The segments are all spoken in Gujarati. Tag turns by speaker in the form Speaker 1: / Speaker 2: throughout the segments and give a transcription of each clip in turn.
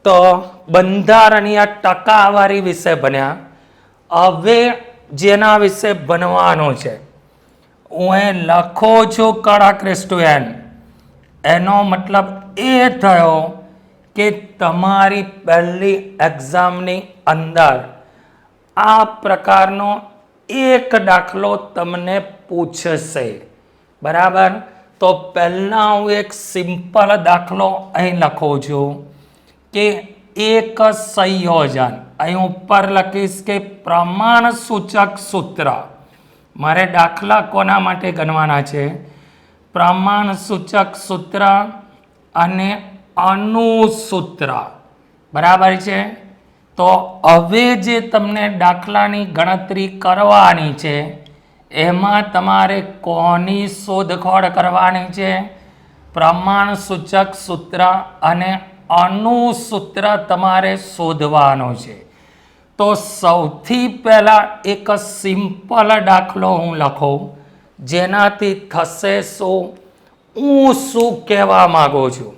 Speaker 1: તો બંધારણીય ટકાવારી વિશે ભણ્યા। હવે જેના વિશે ભણવાનું છે હું એ લખો છું કડક રેસ્ટોરન્ટ, એનો મતલબ એ થયો કે તમારી પહેલી એક્ઝામની અંદર આ પ્રકારનો એક દાખલો તમને પૂછશે, બરાબર। તો પહેલા હું એક સિમ્પલ દાખલો અહીં લખું છું કે એક સંયોજન, અહીં ઉપર લખીશ કે પ્રમાણ સૂચક સૂત્ર, મારે દાખલા કોના માટે ગણવાના છે? પ્રમાણ સૂચક સૂત્ર અને અનુસૂત્ર, બરાબર છે। તો હવે જે તમને દાખલાની ગણતરી કરવાની છે એમાં તમારે કોની શોધખોળ કરવાની છે? પ્રમાણ સૂચક સૂત્ર અને અનુસૂત્ર તમારે શોધવાનું છે। તો સૌથી પહેલા એક સિમ્પલ દાખલો હું લખું, જેનાથી થશે શું, હું શું કહેવા માંગુ છું,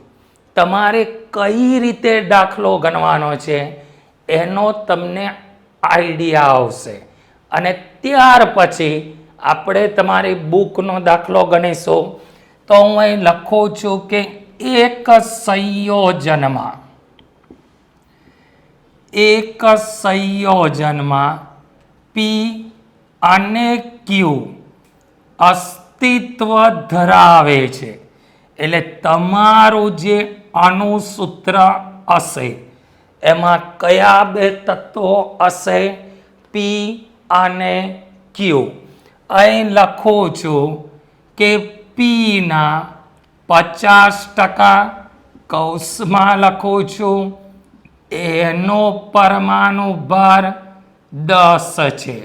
Speaker 1: તમારે કઈ રીતે દાખલો ગણવાનો છે એનો તમને આઈડિયા આવશે, અને ત્યાર પછી આપણે તમારી બુકનો દાખલો ગણીશું। તો હું અહીં લખું છું કે એક સંયોજનમાં પી અને ક્યુ અસ્તિત્વ ધરાવે છે, એટલે તમારું જે અનુસૂત્ર હશે એમાં કયા બે તત્વો હશે? પી અને ક્યુ। અહીં લખું છું કે પીના 50%, કૌંસમાં લખું છું એનો પરમાણુ ભાર 10 છે,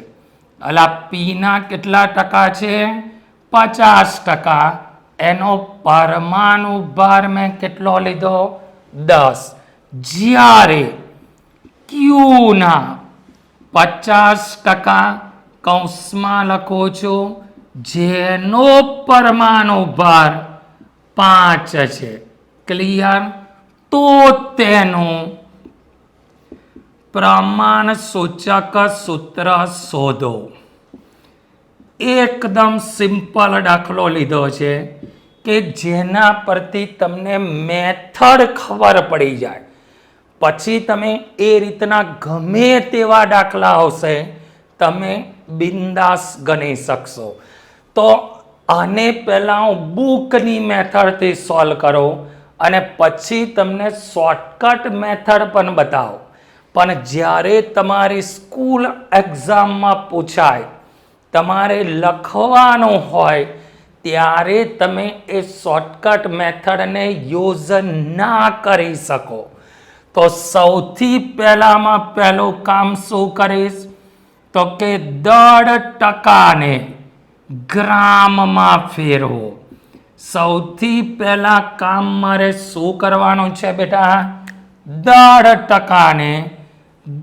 Speaker 1: એટલે પીના કેટલા ટકા છે? 50%, એનો પરમાણુ ભાર મેં કેટલો લીધો? 10। જ્યારે ક્યુના 50%, કૌંસમાં લખું છું જેનો પરમાણુ ભાર 5 છે, ક્લિયર? તો તેનું પ્રમાણ સૂચક સૂત્ર શોધો। એકદમ સિમ્પલ દાખલો લીધો છે કે જેના પરથી તમને મેથડ ખબર પડી જાય, પછી તમે એ રીતના ગમે તેવા દાખલા આવશે તમે બિંદાસ ગણી શકશો। તો આને પહેલા હું બુકની મેથડથી સોલ્વ કરું અને પછી તમને શોર્ટકટ મેથડ પણ બતાવું, પણ જ્યારે તમારી સ્કૂલ એક્ઝામમાં પૂછાય, તમારે લખવાનું હોય ત્યારે તમે એ શોર્ટકટ મેથડને યુઝ ના કરી શકો। તો સૌથી પહેલામાં પહેલું કામ શું કરીશ? તો કે દળ ટકાને ગ્રામમાં ફેરવો। સૌથી પહેલા કામ મારે શું કરવાનું છે બેટા? દળ ટકાને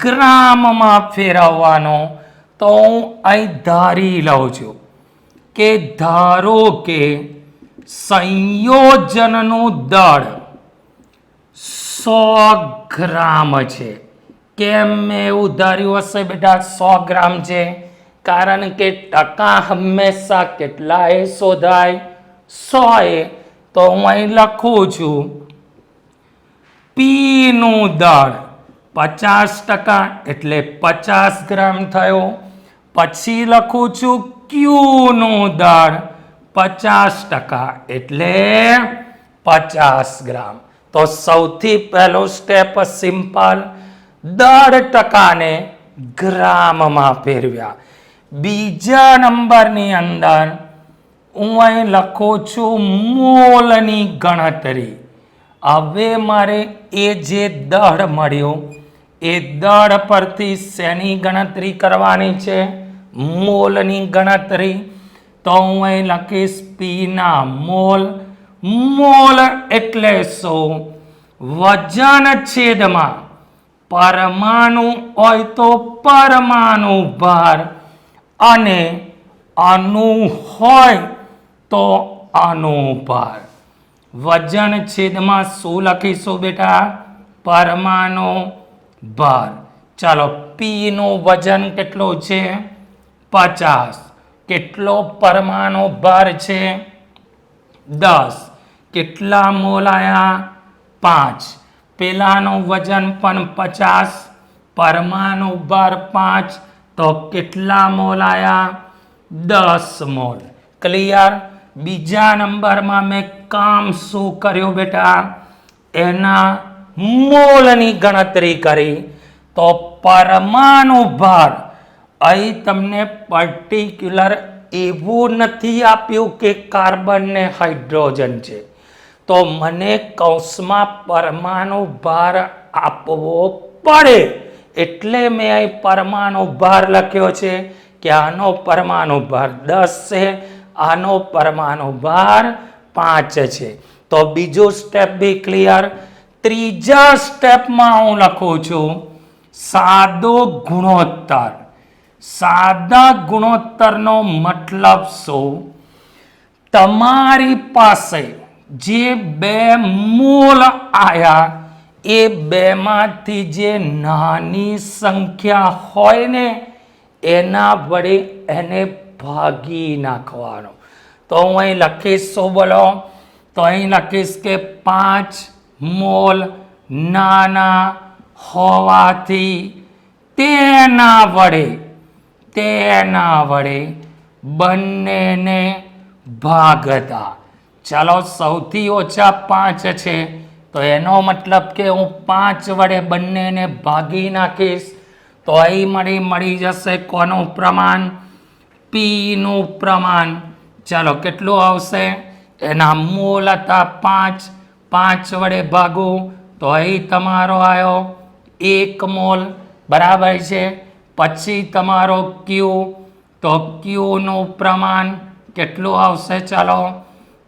Speaker 1: ગ્રામમાં ફેરવવાનો। તો હું અહીં ધારી લઉં છું કે ધારો કે સંયોજનનું દળ 100 ગ્રામ છે। કેમ મેં એવું ધાર્યું હશે બેટા 100 ગ્રામ છે? કારણ કે ટકા હંમેશા કેટલા એ શોધાય? 100 એ। તો હું અહીં લખું છું પી નું દળ 50% એટલે 50 ગ્રામ થયો। પછી લખું છું ક્યુ નું દળ 50% એટલે 50 ગ્રામ। તો સૌથી પહેલું સ્ટેપ સિમ્પલ, દળ ટકાને ગ્રામમાં ફેરવ્યા। બીજા નંબરની અંદર હું અહીં લખું છું મોલની ગણતરી। હવે મારે એ જે દળ મળ્યું એ દળ પરથી શેની ગણતરી કરવાની છે? મોલની ગણતરી। તો હું અહીં લખીશ પીના મોલ। મોલ એટલે શું? વજન છેદમાં પરમાણુ હોય તો પરમાણુ ભાર અને અણુ હોય તો અણુ ભાર। વજન છેદમાં શું લખીશું બેટા? પરમાણુ ભાર. ચાલો પી નું વજન કેટલું છે 50. કેટલો પરમાણુ ભાર છે 10. કેટલા મોલ આયા 5. પેલાનું વજન પણ 50, પરમાણુ ભાર 5, તો કેટલા મોલ આયા 10 મોલ. ક્લિયર. બીજા નંબરમાં મેં કામ શું કર્યું બેટા, એના મોલની ગણતરી કરી. તો પરમાણુ ભાર અહીં તમને પર્ટિક્યુલર એવું નથી આપ્યું કે કાર્બન ને હાઇડ્રોજન છે, તો મને કૌંસમાં પરમાણુ ભાર આપવો પડે, એટલે મેં અહીં પરમાણુ ભાર લખ્યો છે કે આનો પરમાણુ ભાર 10 છે, આનો પરમાણુ ભાર 5 છે. તો બીજું સ્ટેપ બી ક્લિયર. ત્રીજા સ્ટેપમાં હું લખું છું સાદો ગુણોત્તર. સાદા ગુણોત્તરનો મતલબ શું? તમારી પાસે જે બે મોલ આયા એ બેમાંથી જે નાની સંખ્યા હોય ને એના વડે એને ભાગી નાખવાનો. તો હું અહીં લખીશ શું બોલો? તો અહીં લખીશ કે 5 મોલ નાના હોવાથી તેના વડે બંનેને ભાગતા. ચાલો સૌથી ઓછા 5 છે, તો એનો મતલબ કે હું 5 વડે બંનેને ભાગી નાખીશ. તો અહીં મળી જશે કોનું પ્રમાણ? પી નું પ્રમાણ. ચાલો કેટલું આવશે? એના મોલ હતા 5, 5 વડે ભાગું તો અહીં તમારો આવ્યો 1 મોલ, બરાબર છે. પછી તમારો ક્યુ, તો ક્યુ નું પ્રમાણ કેટલું આવશે? ચાલો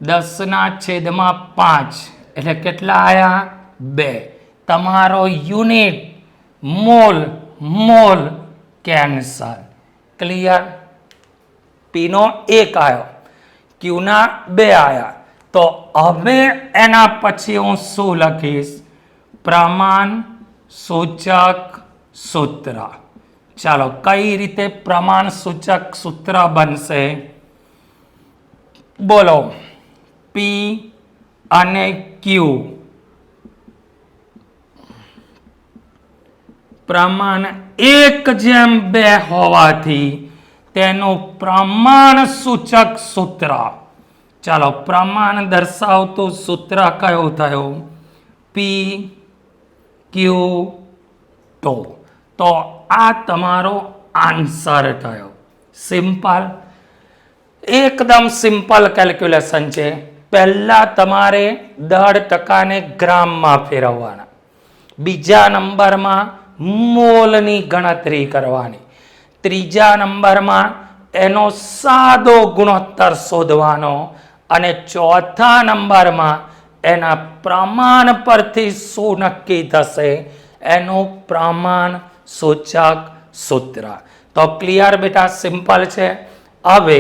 Speaker 1: 10/5 એટલે કેટલા આયા? 2. તમારો યુનિટ મોલ કેન્સલ. ક્લિયર. પી નો 1 આવ્યો, ક્યુ ના 2 આયા. તો હવે એના પછી હું શું લખીશ? પ્રમાણ સૂચક સૂત્ર. ચાલો કઈ રીતે પ્રમાણ સૂચક સૂત્ર બનશે? બોલો. પી અને ક્યુ પ્રમાણ 1:2 હોવાથી તેનું પ્રમાણ સૂચક સૂત્ર. ચાલો પ્રમાણ દર્શાવતું સૂત્ર કયું થયું? પી ક્યુ ટુ. તો આ તમારો આન્સર થયો. સિમ્પલ, એકદમ સિમ્પલ કેલ્ક્યુલેશન છે. પહેલા તમારે દર ટકાને ગ્રામમાં ફેરવવાના, બીજા નંબરમાં મોલની ગણતરી કરવાની, ત્રીજા નંબરમાં એનો સાદો ગુણોત્તર શોધવાનો, અને ચોથા નંબરમાં એના પ્રમાણ પરથી શું નક્કી થશે? એનું પ્રમાણ સૂચક સૂત્ર. તો ક્લિયર બેટા, સિમ્પલ છે. હવે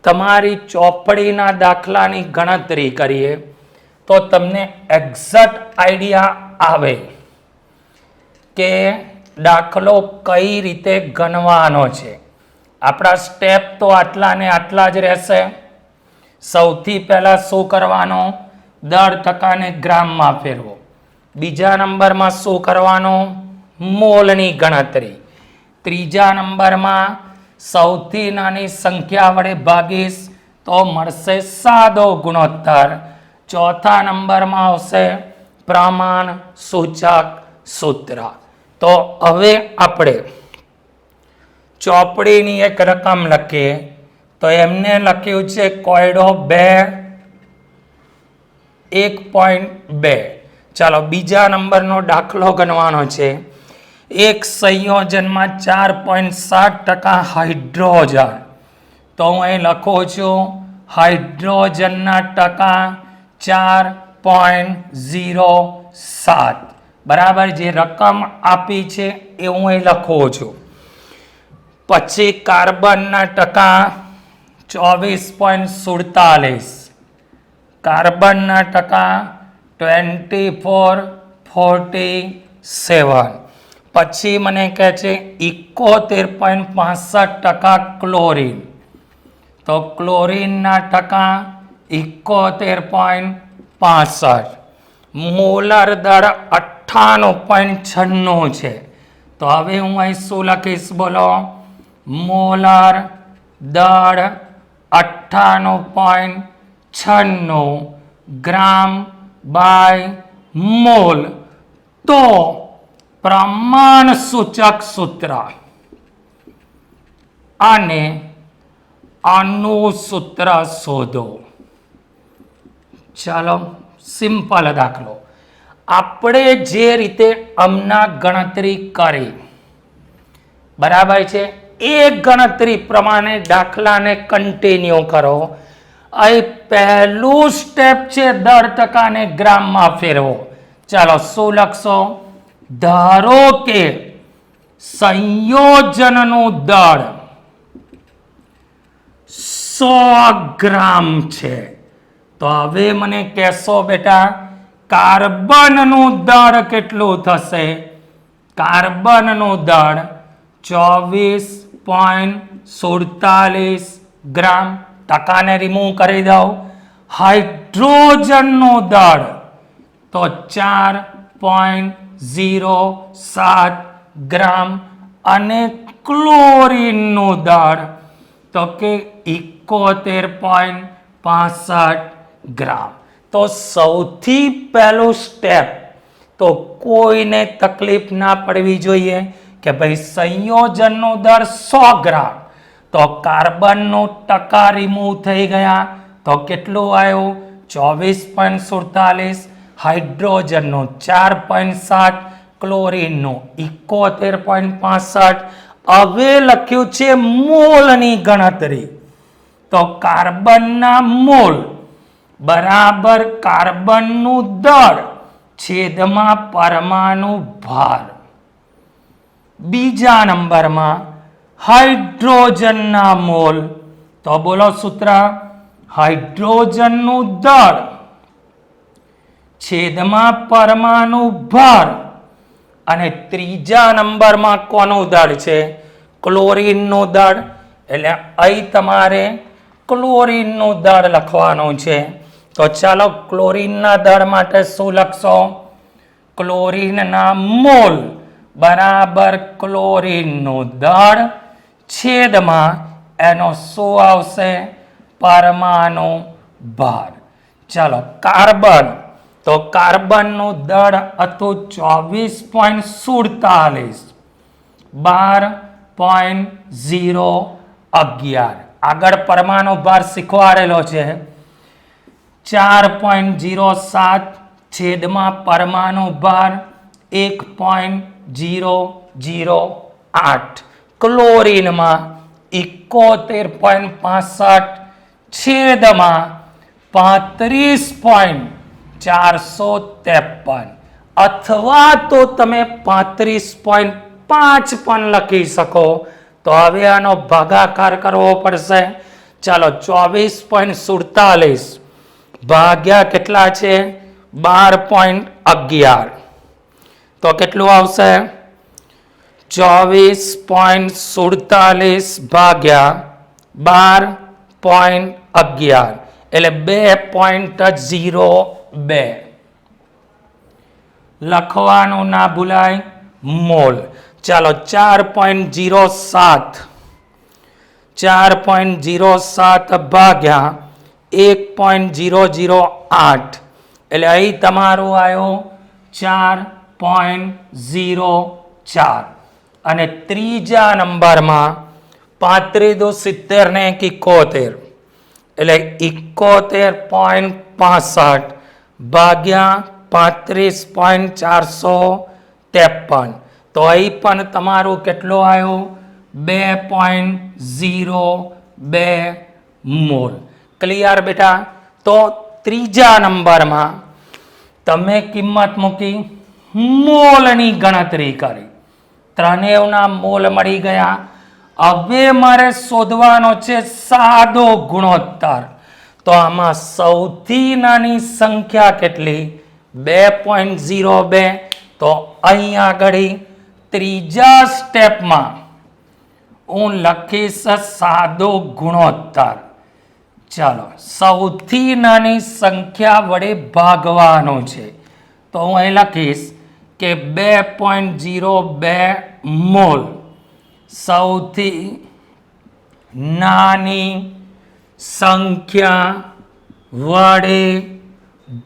Speaker 1: તમારી ચોપડીના દાખલાની ગણતરી કરીએ તો તમને એક્ઝેક્ટ આઈડિયા આવે કે દાખલો કઈ રીતે ગણવાનો છે. આપણા સ્ટેપ તો આટલા ને આટલા જ રહેશે. સૌથી પહેલા શું કરવાનું? દર ટકાને ગ્રામમાં ફેરવો. બીજા નંબરમાં શું કરવાનું? મોલની ગણતરી. ત્રીજા નંબરમાં સૌથી નાની સંખ્યા વડે ભાગીશ તો મળશે સાદો ગુણોત્તર. ચોથા નંબરમાં આવશે પ્રમાણ સૂચક સૂત્ર. તો હવે આપણે ચોપડીની એક રકમ લખીએ. તો એમને લખ્યું છે કોયડો 1.2. ચાલો બીજા નંબરનો દાખલો ગણવાનો છે. એક સંયોજનમાં 4.7% હાઇડ્રોજન. તો હું અહીં લખું છું હાઇડ્રોજનના ટકા 4.07. બરાબર, જે રકમ આપી છે એ હું અહીં લખું છું. પછી કાર્બનના ટકા 24.47, કાર્બનના ટકા 24 47. પછી મને કહે છે 71.65% ક્લોરીન. તો ક્લોરીનના ટકા 71.65. મોલર દર 98.96 છે. તો હવે હું અહીં શું લખીશ બોલો? મોલર દર 98.96 ગ્રામ બાય મોલ. તો પ્રમાણ સૂચક સૂત્ર અને આનું સૂત્ર શોધો. ચાલો સિમ્પલ દાખલો. આપણે જે રીતે હમણાં ગણતરી કરી બરાબર છે એ ગણતરી પ્રમાણે દાખલાને કન્ટિન્યુ કરો. અહીં પહેલું સ્ટેપ છે 10% ગ્રામમાં ફેરવો. ચાલો શું લખશો? ધારો કે સંયોજનનું દળ 100 ગ્રામ છે. તો હવે મને કહેશો બેટા કાર્બનનું દળ કેટલું થશે? કાર્બનનું દળ 24.47 ગ્રામ. ટકાને રિમૂવ કરી દઉં. હાઇડ્રોજનનું દળ તો 4.07 ગ્રામ અને ક્લોરીનનું દળ તો કે 71.65 ગ્રામ. તો સૌથી પહેલું સ્ટેપ તો કોઈને તકલીફ ના પડવી જોઈએ કે ભાઈ સંયોજનનો દર 100 ગ્રામ તો કાર્બનનો ટકા રિમૂવ થઈ ગયા તો કેટલું આવ્યું? 24.47. હાઇડ્રોજનનો 4.7, ક્લોરીનનો 71.65. હવે લખ્યું છે મોલની ગણતરી. તો કાર્બનના મોલ બરાબર કાર્બનનું દળ છેદમાં પરમાણુ ભાર. બીજા નંબરમાં હાઇડ્રોજનના મોલ. તો બોલો સૂત્ર. હાઇડ્રોજનનું દળ છેદમાં પરમાણુ ભાર. અને ત્રીજા નંબરમાં કોનું દળ છે? ક્લોરીનનું દળ. એટલે અહીં તમારે ક્લોરીનનું દળ લખવાનું છે. તો ચાલો ક્લોરીનના દળ માટે શું લખશો? ક્લોરીનના મોલ બરાબર ક્લોરીનનું દળ છેદમાં એનો શું આવશે? પરમાણુ ભાર. ચાલો કાર્બન. તો કાર્બનનું દળ હતું 24.47. 12.011. આગળ પરમાણુ ભાર શીખવાડેલો છે. 4.07 છેદમાં પરમાણુ ભાર 1.008. ક્લોરીનમાં 71.65 છેદમાં 35.453. અથવા તો તમે 35.5 પણ લખી શકો. તો હવે આનો ભાગાકાર કરવો પડશે. ચાલો 24.47 ભાગ્યા કેટલા છે? 12.11. તો કેટલું આવશે? 24.47 ભાગ્યા 12.11 એટલે 2.02. લખવાનું ના ભૂલાય. મોલ. ચાલો 4.07 ભાગ્યા 1.008 એટલે અહીં તમારું આવ્યો 4.04. અને ત્રીજા નંબરમાં 35 ને 71 એટલે 71.65 ભાગ્યા 35.453. તો અહીં પણ તમારું કેટલું આવ્યું? 2.02 મોલ. ક્લિયર બેટા? તો ત્રીજા નંબરમાં તમે કિંમત મૂકી, મોલની ગણતરી કરી, ત્રણેયના મોલ મળી ગયા. હવે મારે શોધવાનો છે સાદો ગુણોત્તર. તો આમાં સૌથી નાની સંખ્યા કેટલી? 2.02 તો અહીં આગળ ત્રીજા સ્ટેપમાં હું લખીશ સાદો ગુણોત્તર. ચાલો, સૌથી નાની સંખ્યા વડે ભાગવાનું છે તો હું અહીં લખીશ કે 2.02 મોલ સૌથી નાની સંખ્યા વડે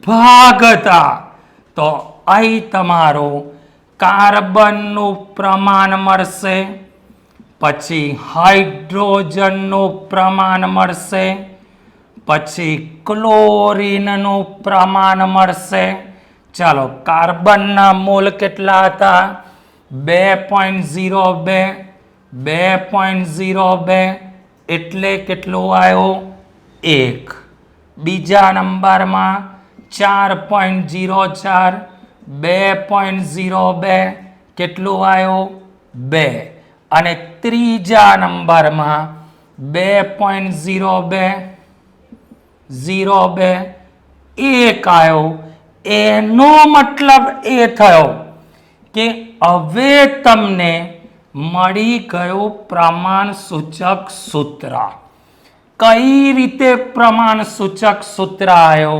Speaker 1: ભાગતા. તો અહીં તમારું કાર્બનનું પ્રમાણ મળશે, પછી હાઇડ્રોજનનું પ્રમાણ મળશે, પછી ક્લોરીનનું પ્રમાણ મળશે. ચાલો, કાર્બનના મોલ કેટલા હતા? 2.02 2.02 એટલે કેટલું આવ્યું? 1. બીજા નંબરમાં 4.04 2.02 કેટલું આવ્યું? 2. અને ત્રીજા નંબરમાં 2.02 1 આવ્યો. એનો મતલબ એ થયો કે હવે તમને મળી ગયું પ્રમાણ સૂચક સૂત્ર. કઈ રીતે પ્રમાણ સૂચક સૂત્ર આવ્યો?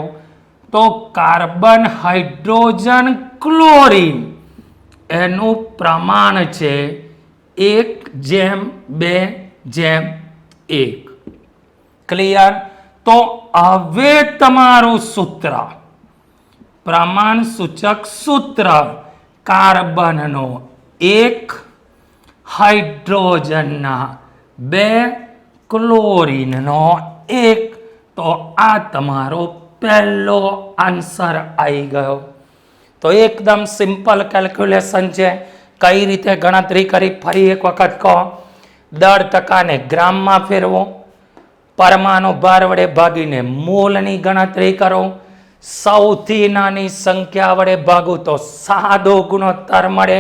Speaker 1: તો કાર્બન, હાઇડ્રોજન, ક્લોરીન એનું પ્રમાણ છે 1:2:1. ક્લિયર? તો હવે તમારું સૂત્ર, પ્રમાણ સૂચક સૂત્ર કાર્બનનો 1, હાઇડ્રોજનના 2, ક્લોરીનનો 1. તો આ તમારો પહેલો આન્સર આવી ગયો. તો એકદમ સિમ્પલ કેલ્ક્યુલેશન છે. કઈ રીતે ગણતરી કરી ફરી એક વખત કહો. દર ટકાને ગ્રામમાં ફેરવો, પરમાણુ ભાર વડે ભાગીને મોલની ગણતરી કરો, સૌથી નાની સંખ્યા વડે ભાગો તો સાદો ગુણોત્તર મળે.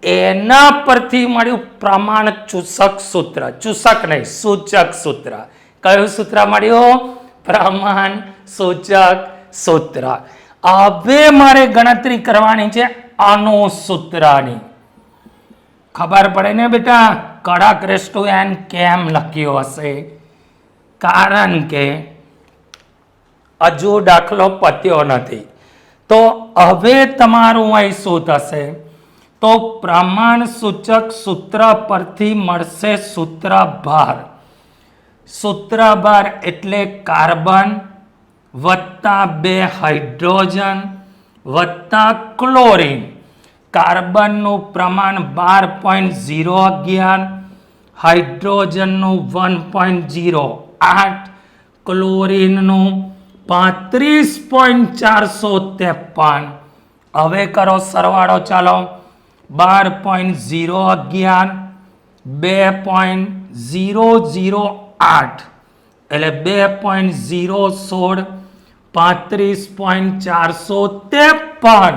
Speaker 1: એના પરથી મળ્યું પ્રમાણ ચૂસક સૂત્ર. ચૂસક નહીં, સૂચક સૂત્ર. કયું સૂત્ર મળ્યું? પ્રમાણ સૂચક સૂત્ર. હવે મારે ગણતરી કરવાની છે આનું સૂત્રની. ખબર પડે ને બેટા કડક રેસ્ટુ એન કેમ લખ્યો હશે? કારણ કે હજુ દાખલો પત્યો નથી. તો હવે તમારું અહીં શું થશે? તો પ્રમાણ સૂચક સૂત્ર પરથી મળશે સૂત્રભાર. સૂત્રભાર એટલે કાર્બન વત્તા 2 હાઇડ્રોજન વત્તા ક્લોરીન. કાર્બનનું પ્રમાણ 12.011, હાઇડ્રોજનનું 1.08, ક્લોરીનનું 35.453. હવે કરો સરવાળો. ચાલો, 12.011 2.008 એટલે 2.016 35.453.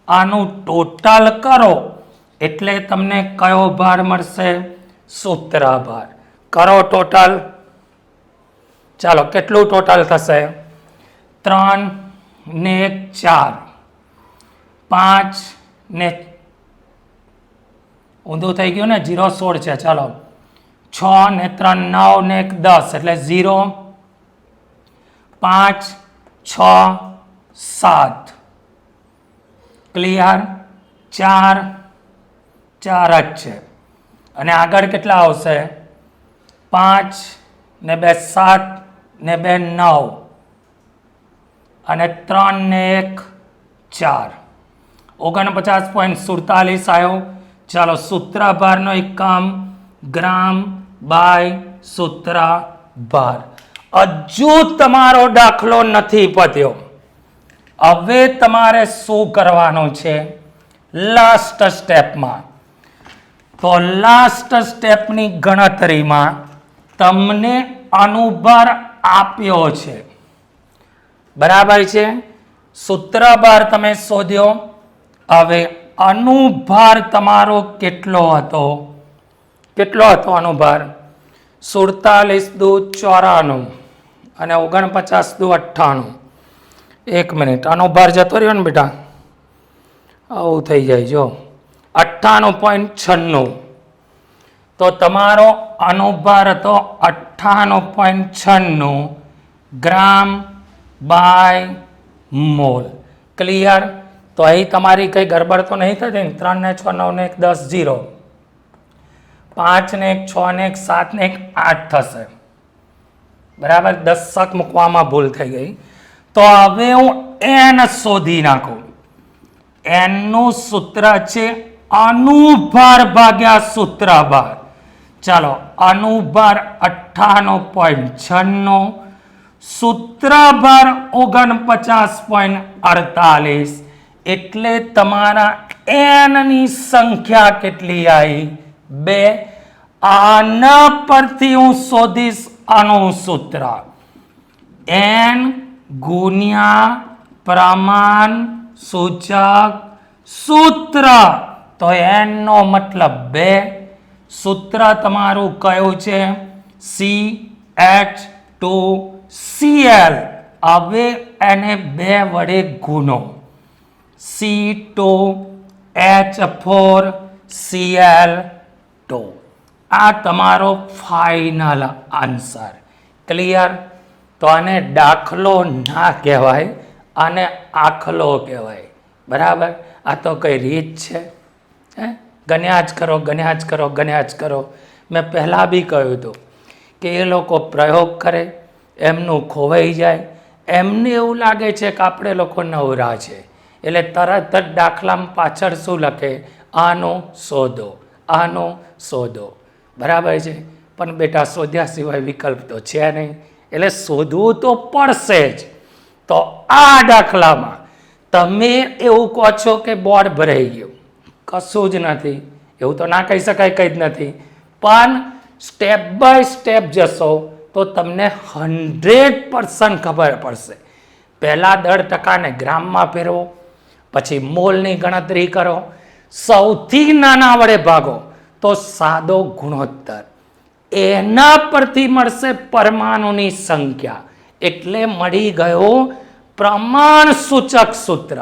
Speaker 1: આનું ટોટલ કરો એટલે તમને કયો ભાર મળશે? સૂત્રભાર. કરો ટોટલ. ચાલો, કેટલું ટોટલ થશે? 3 ને 1 4 5 ને ઊંધું થઈ ગયું ને, 0 16 છે. ચાલો, 6 ને 3 9 ને 1 10 એટલે 0 5 6 7. ક્લિયર? 4 4 જ છે. અને આગળ કેટલા આવશે? 5 ને 2 7 ને 2 9 અને 3 ને 1 4. 49.47 આવ્યો. ચાલો, સૂત્રભારનો એકમ ગ્રામ બાય સૂત્રભાર. હજુ તમારો દાખલો નથી પત્યો. હવે તમારે શું કરવાનું છે? લાસ્ટ સ્ટેપમાં. તો લાસ્ટ સ્ટેપની ગણતરીમાં તમને અનુભાર આપ્યો છે. બરાબર છે? સૂત્રભાર તમે શોધ્યો. હવે અનુભાર તમારો કેટલો હતો? કેટલો હતો અનુભાર? 47 દુ 94 અને 49 દુ 98. 1 મિનિટ, આનો ભાર જતો રહ્યો ને બેટા, આવું થઈ જાય જો 98.96, તો તમારો અનુભાર હતો 98.96 ગ્રામ બાય મોલ. ક્લિયર? તો અહીં તમારી કઈ ગડબડ તો નહીં થતી ને? 3 ને 6 9 ને 1 10 0, 5 ને 1 6 ને 1 7 ને 1 8 થશે. બરાબર, 10 મૂકવામાં ભૂલ થઈ ગઈ. તો હવે હું n શોધી નાખું. n નું સૂત્ર છે અનુભાર ભાગ્યા સૂત્રભાર. ચાલો, અનુભાર 98.96, સૂત્રભાર 49.48, એટલે તમારા n ની સંખ્યા કેટલી આવી? 2. આના પરથી હું શોધીશ આનું સૂત્ર, n ગુણ્યા પ્રમાણ સૂચક સૂત્ર. તો n નો મતલબ 2, સૂત્ર તમારું કયું છે? CH2Cl. હવે એને 2 વડે ગુણો, C2H4Cl2. આ તમારો ફાઇનલ આન્સર. ક્લિયર? તો આને દાખલો ના કહેવાય, આને આખલો કહેવાય. બરાબર? આ તો કઈ રીત છે? ગણ્યા જ કરો, ગણ્યા જ કરો, ગણ્યા જ કરો. મેં પહેલાં બી કહ્યું હતું કે એ લોકો પ્રયોગ કરે, એમનું ખોવાઈ જાય, એમને એવું લાગે છે કે આપણે લોકો નવરા છે, એટલે તરત જ દાખલામાં પાછળ શું લખે? આનો શોધો, આનો શોધો. બરાબર છે? પણ બેટા શોધ્યા સિવાય વિકલ્પ તો છે નહીં, એટલે શોધવું તો પડશે જ. તો આ દાખલામાં તમે એવું કહો છો કે બોર્ડ ભરાઈ ગયું, કશું જ નથી. એવું તો ના કહી શકાય, કંઈ જ નથી. પણ સ્ટેપ બાય સ્ટેપ જશો તો તમને 100% ખબર પડશે. પહેલાં 10%ને ગ્રામમાં ફેરવો, પછી મોલની ગણતરી કરો, સૌથી નાના વડે ભાગો તો સાદો ગુણોત્તર, એના પરથી મળશે પરમાણુની સંખ્યા. એટલે મળી ગયો પ્રમાણ સૂચક સૂત્ર.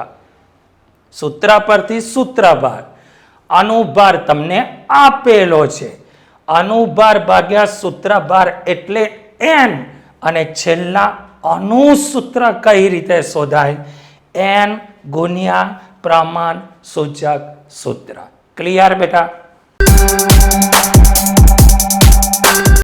Speaker 1: સૂત્ર પરથી સૂત્રભાર. અનુભાર તમને આપેલો છે, અનુભાર ભાગ્યા સૂત્રભાર એટલે n, અને છેલ્લા અનુસૂત્ર કઈ રીતે શોધાય? n ગુણ્યા પ્રમાણ સૂચક સૂત્ર. ક્લિયર બેટા?